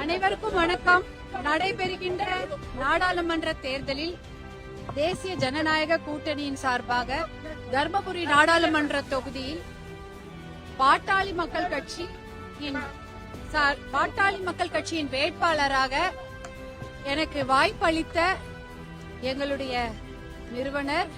அனைவருக்கும் வணக்கம். நடைபெறுகின்ற நாடாளுமன்ற தேர்தலில் தேசிய ஜனநாயக கூட்டணியின் சார்பாக தர்மபுரி நாடாளுமன்ற தொகுதியில் பாட்டாளி மக்கள் கட்சியின் வேட்பாளராக எனக்கு வாய்ப்பளித்த எங்களுடைய நிறுவனர்,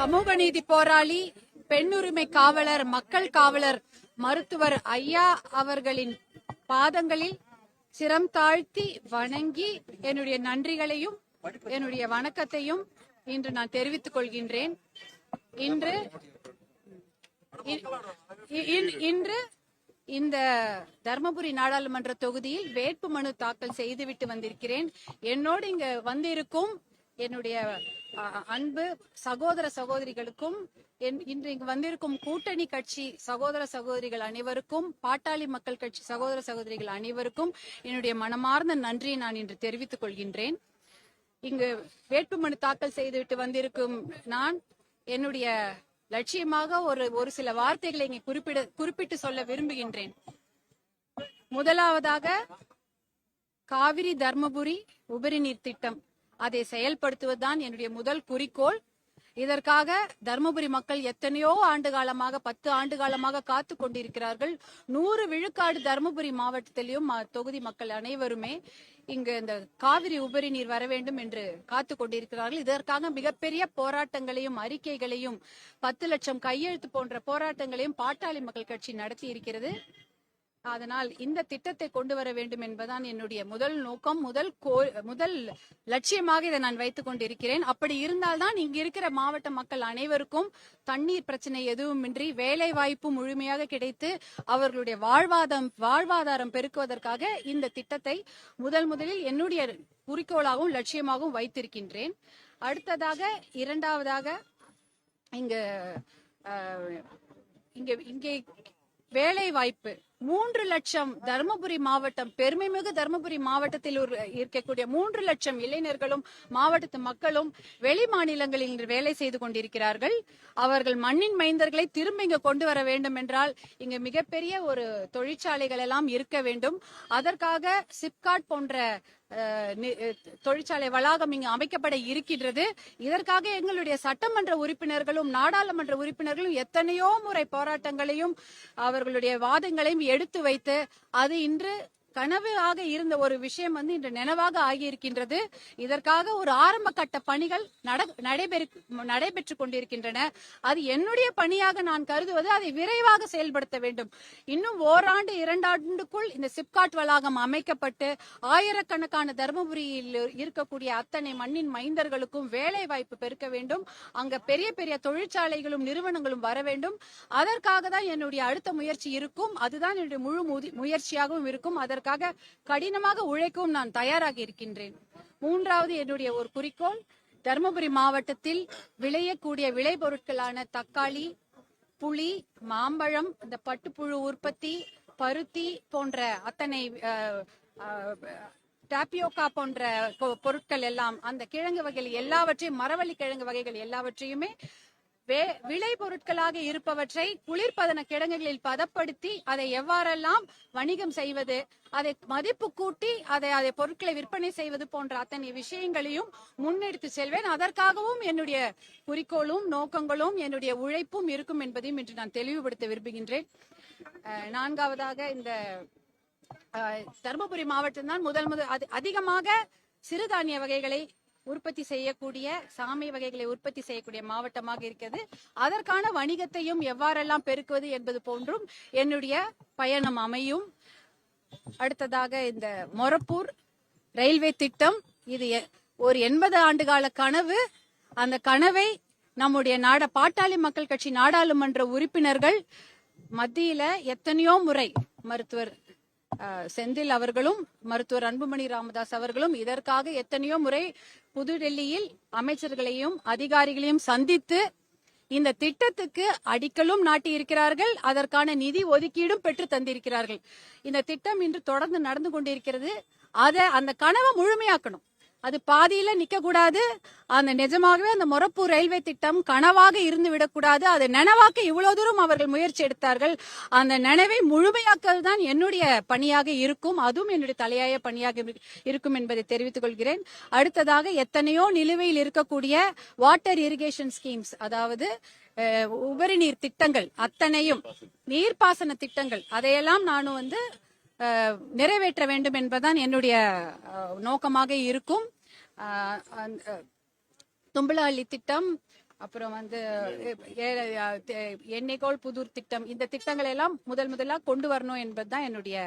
சமூக நீதி போராளி, பெண்ணுரிமை காவலர், மக்கள் காவலர் மருத்துவர் ஐயா அவர்களின் பாதங்களில் சிரம் தாழ்த்தி வணங்கி என்னுடைய நன்றிகளையும் என்னுடைய வணக்கத்தையும் இன்று நான் தெரிவித்துக் கொள்கின்றேன். இன்று இந்த தர்மபுரி நாடாளுமன்ற தொகுதியில் வேட்புமனு தாக்கல் செய்துவிட்டு வந்திருக்கிறேன். என்னோடு இங்க வந்திருக்கும் என்னுடைய அன்பு சகோதர சகோதரிகளுக்கும், இன்று இங்கு வந்திருக்கும் கூட்டணி கட்சி சகோதர சகோதரிகள் அனைவருக்கும், பாட்டாளி மக்கள் கட்சி சகோதர சகோதரிகள் அனைவருக்கும் என்னுடைய மனமார்ந்த நன்றியை நான் இன்று தெரிவித்துக் கொள்கின்றேன். இங்கு வேட்புமனு தாக்கல் செய்துவிட்டு வந்திருக்கும் நான் என்னுடைய லட்சியமாக ஒரு சில வார்த்தைகளை இங்கே குறிப்பிட்டு சொல்ல விரும்புகின்றேன். முதலாவதாக, காவிரி தர்மபுரி உபரி நீர் திட்டம், அதை செயல்படுத்துவதுதான் என்னுடைய முதல் குறிக்கோள். இதற்காக தர்மபுரி மக்கள் எத்தனையோ ஆண்டு காலமாக, 10 ஆண்டு காலமாக காத்து கொண்டிருக்கிறார்கள். 100 விழுக்காடு தர்மபுரி மாவட்டத்திலும் தொகுதி மக்கள் அனைவருமே இங்கு இந்த காவிரி உபரி நீர் வர வேண்டும் என்று காத்து கொண்டிருக்கிறார்கள். இதற்காக மிகப்பெரிய போராட்டங்களையும் அறிக்கைகளையும் 10 லட்சம் கையெழுத்து போன்ற போராட்டங்களையும் பாட்டாளி மக்கள் கட்சி நடத்தி இருக்கிறது. அதனால் இந்த திட்டத்தை கொண்டு வர வேண்டும் என்பதுதான் என்னுடைய முதல் நோக்கம், முதல் லட்சியமாக இதை நான் வைத்துக் கொண்டிருக்கிறேன். அப்படி இருந்தால்தான் இங்க இருக்கிற மாவட்ட மக்கள் அனைவருக்கும் தண்ணீர் பிரச்சனை எதுவுமின்றி வேலை வாய்ப்பு முழுமையாக கிடைத்து அவர்களுடைய வாழ்வாதாரம் பெருக்குவதற்காக இந்த திட்டத்தை முதலில் என்னுடைய குறிக்கோளாகவும் லட்சியமாகவும் வைத்திருக்கின்றேன். அடுத்ததாக, இரண்டாவதாக, இங்கே வேலை வாய்ப்பு 3 லட்சம் தர்மபுரி மாவட்டம், பெருமைமிகு தர்மபுரி மாவட்டத்தில் இருக்கக்கூடிய 3 லட்சம் இளைஞர்களும் மாவட்டத்து மக்களும் வெளி மாநிலங்களில் வேலை செய்து கொண்டிருக்கிறார்கள். அவர்கள் மண்ணின் மைந்தர்களை திரும்ப இங்க கொண்டு வர வேண்டும் என்றால் இங்க மிகப்பெரிய ஒரு தொழிற்சாலைகள் எல்லாம் இருக்க வேண்டும். அதற்காக சிப்காட் போன்ற தொழிற்சாலை வளாகம் இங்கு அமைக்கப்பட இருக்கின்றது. இதற்காக எங்களுடைய சட்டமன்ற உறுப்பினர்களும் நாடாளுமன்ற உறுப்பினர்களும் எத்தனையோ முறை போராட்டங்களையும் அவர்களுடைய வாதங்களையும் எடுத்து வைத்து, அது இன்று கனவாக இருந்த ஒரு விஷயம் இன்று நினைவாக ஆகியிருக்கின்றது. இதற்காக ஒரு ஆரம்ப கட்ட பணிகள் நடைபெற்றுக் கொண்டிருக்கின்றன. அது என்னுடைய பணியாக நான் கருதுவது அதை விரைவாக செயல்படுத்த வேண்டும். இன்னும் ஓராண்டு 2 ஆண்டுக்குள் இந்த சிப்காட் வளாகம் அமைக்கப்பட்டு ஆயிரக்கணக்கான தர்மபுரியில் இருக்கக்கூடிய அத்தனை மண்ணின் மைந்தர்களுக்கும் வேலை வாய்ப்பு பெருக்க வேண்டும். அங்க பெரிய பெரிய தொழிற்சாலைகளும் நிறுவனங்களும் வர வேண்டும். அதற்காக தான் என்னுடைய அடுத்த முயற்சி இருக்கும். அதுதான் என்னுடைய முழு முயற்சியாகவும் இருக்கும். அதற்காக கடினமாக உழைக்கவும் நான் தயாராக இருக்கின்றேன். மூன்றாவது என்னுடைய ஒரு குறிக்கோள், தர்மபுரி மாவட்டத்தில் விளையக்கூடிய விளைபொருட்களான தக்காளி, புளி, மாம்பழம், இந்த பட்டுப்புழு உற்பத்தி, பருத்தி போன்ற அத்தனை டாப்பியோக்கா போன்ற பொருட்கள் எல்லாம், அந்த கிழங்கு வகைகள் எல்லாவற்றையும், மரவள்ளி கிழங்கு வகைகள் எல்லாவற்றையுமே விளை பொருட்களாக இருப்பவற்றை குளிர்பதன கிடங்குகளில் பதப்படுத்தி அதை எவ்வாறெல்லாம் வணிகம் செய்வது, அதை மதிப்பு கூட்டி அதை பொருட்களை விற்பனை செய்வது போன்ற அத்தனை விஷயங்களையும் முன்னெடுத்து செல்வேன். அதற்காகவும் என்னுடைய குறிக்கோளும் நோக்கங்களும் என்னுடைய உழைப்பும் இருக்கும் என்பதையும் இன்று நான் தெளிவுபடுத்த விரும்புகின்றேன். நான்காவதாக, இந்த தர்மபுரி மாவட்டம் தான் அதிகமாக சிறுதானிய வகைகளை உற்பத்தி செய்யக்கூடிய, சாமை வகைகளை உற்பத்தி செய்யக்கூடிய மாவட்டமாக இருக்கிறது. அதற்கான வணிகத்தையும் எவ்வாறெல்லாம் பெருக்குவது என்பது போன்றும் என்னுடைய பயணம் அமையும். அடுத்ததாக, இந்த மொரப்பூர் ரயில்வே திட்டம், இது ஒரு 80 ஆண்டுகால கனவு. அந்த கனவை நம்முடைய பாட்டாளி மக்கள் கட்சி நாடாளுமன்ற உறுப்பினர்கள் மத்தியில எத்தனையோ முறை மருத்துவர் செந்தில் அவர்களும் மருத்துவர் அன்புமணி ராமதாஸ் அவர்களும் இதற்காக எத்தனையோ முறை புதுடெல்லியில் அமைச்சர்களையும் அதிகாரிகளையும் சந்தித்து இந்த திட்டத்துக்கு அடிக்கலும் நாட்டி இருக்கிறார்கள். அதற்கான நிதி ஒதுக்கீடும் பெற்று தந்திருக்கிறார்கள். இந்த திட்டம் இன்று தொடர்ந்து நடந்து கொண்டிருக்கிறது. அந்த கனவை முழுமையாக்கணும். அது பாதியில நிக்க கூடாது. அந்த நிஜமாகவே அந்த மொரப்பூர் ரயில்வே திட்டம் கனவாக இருந்து விடக்கூடாது. அதை நனவாக்க இவ்வளவு தூரம் அவர்கள் முயற்சி எடுத்தார்கள். அந்த நனவை முழுமையாக்கல் தான் என்னுடைய பணியாக இருக்கும். அதுவும் என்னுடைய தலையாய பணியாக இருக்கும் என்பதை தெரிவித்துக் கொள்கிறேன். அடுத்ததாக எத்தனையோ நிலுவையில் இருக்கக்கூடிய வாட்டர் இரிகேஷன் ஸ்கீம்ஸ், அதாவது உபரி நீர் திட்டங்கள், அத்தனையும் நீர்ப்பாசன திட்டங்கள், அதையெல்லாம் நானும் நிறைவேற்ற வேண்டும் என்பதுதான் என்னுடைய நோக்கமாக இருக்கும். தும்பலஹள்ளி திட்டம், அப்புறம் எண்ணெய்கோள் புதூர் திட்டம், இந்த திட்டங்கள் எல்லாம் முதலாக கொண்டு வரணும் என்பதுதான் என்னுடைய,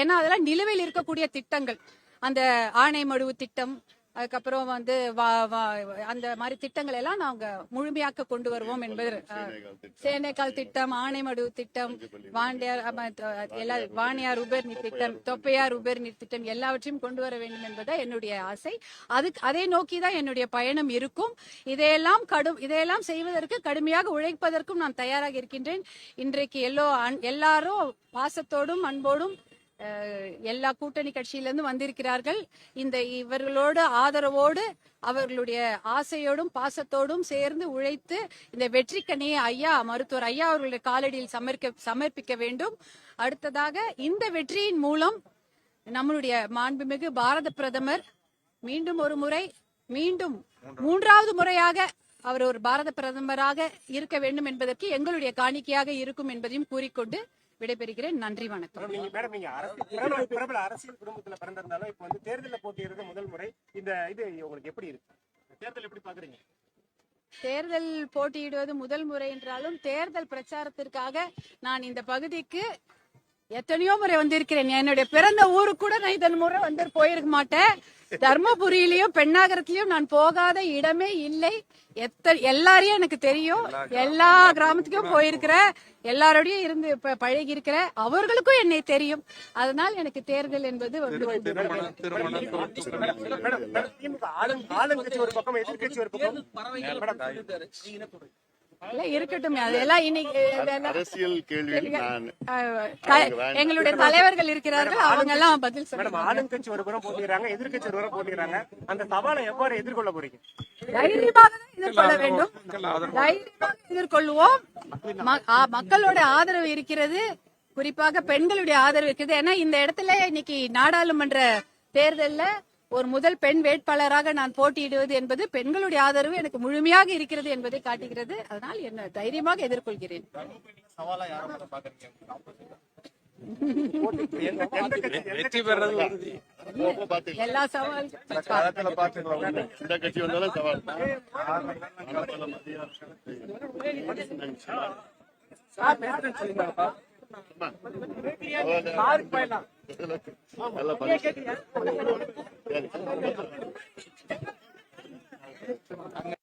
ஏன்னா அதெல்லாம் நிலுவையில் இருக்கக்கூடிய திட்டங்கள். அந்த ஆனைமடுவு திட்டம், அதுக்கப்புறம் அந்த மாதிரி திட்டங்கள் எல்லாம் நாங்க முழுமையாக்க கொண்டு வருவோம் என்பது. சேனைக்கால் திட்டம், ஆனைமடுவு திட்டம், வாணியார் உபர் நீர் திட்டம், தொப்பையார் உபர் நீர் திட்டம், எல்லாவற்றையும் கொண்டு வர வேண்டும் என்பதா என்னுடைய ஆசை. அதை நோக்கிதான் என்னுடைய பயணம் இருக்கும். இதையெல்லாம் செய்வதற்கு கடுமையாக உழைப்பதற்கும் நான் தயாராக இருக்கின்றேன். இன்றைக்கு எல்லாரும் பாசத்தோடும் அன்போடும் எல்லா கூட்டணி கட்சியிலிருந்து வந்திருக்கிறார்கள். இவர்களோடு ஆதரவோடு அவர்களுடைய ஆசையோடும் பாசத்தோடும் சேர்ந்து உழைத்து இந்த வெற்றிக்கனியை மருத்துவர் ஐயா அவர்களுடைய காலடியில் சமர்ப்பிக்க வேண்டும். அடுத்ததாக இந்த வெற்றியின் மூலம் நம்மளுடைய மாண்புமிகு பாரத பிரதமர் மீண்டும் மூன்றாவது முறையாக அவர் ஒரு பாரத பிரதமராக இருக்க வேண்டும் என்பதற்கு எங்களுடைய காணிக்கையாக இருக்கும் என்பதையும் கூறிக்கொண்டு விடைபெறுகிறேன். நன்றி, வணக்கம். பிரபல அரசியல் குடும்பத்துல பிறந்திருந்தாலும் இப்ப தேர்தலில் போட்டியிடுறது முதல் முறை. இது உங்களுக்கு எப்படி இருக்கு? தேர்தல் எப்படி பாக்குறீங்க? தேர்தல் போட்டியிடுவது முதல் முறை என்றாலும் தேர்தல் பிரச்சாரத்திற்காக நான் இந்த பகுதிக்கு எத்தனையோ முறை வந்திருக்கிறேன். என்னுடைய பிறந்த ஊருக்கு கூட நான் இதன் முறை போயிருக்க மாட்டேன். தர்மபுரியிலயும் பெண்ணாகரத்திலயும் நான் போகாத இடமே இல்லை. எல்லாரையும் எனக்கு தெரியும். எல்லா கிராமத்துக்கும் போயிருக்கிற, எல்லாரோடையும் இருந்து பழகி இருக்கிற, அவர்களுக்கும் என்னை தெரியும். அதனால் எனக்கு தேர்தல் என்பது இருக்கட்டும். அதெல்லாம் இன்னைக்கு அரசியல் கேள்வி. எங்களுடைய தலைவர்கள் இருக்கிறார்கள், அவங்க எல்லாம் பதில் சொல்லுவாங்க. ஆளுங்கட்சி ஒரு புறம் போட்டிடுறாங்க, எதிர்கட்சி ஒரு புறம் போட்டிடுறாங்க. அந்த சவாலை எவ்வாறு எதிர்கொள்ள போறீங்க? தைரியமாக எதிர்கொள்ள வேண்டும். தைரியமாக எதிர்கொள்வோம். மக்களோட ஆதரவு இருக்கிறது, குறிப்பாக பெண்களுடைய ஆதரவு இருக்கிறது. ஏன்னா இந்த இடத்துல இன்னைக்கு நாடாளுமன்ற தேர்தல்ல ஒரு முதல் பெண் வேட்பாளராக நான் போட்டியிடுவது என்பது பெண்களுடைய ஆதரவு எனக்கு முழுமையாக இருக்கிறது என்பதை காட்டுகிறது. அதனால் என்ன தைரியமாக எதிர்கொள்கிறேன். எல்லா சவால் இந்த கட்சி வந்தாலும் சவால். நல்லா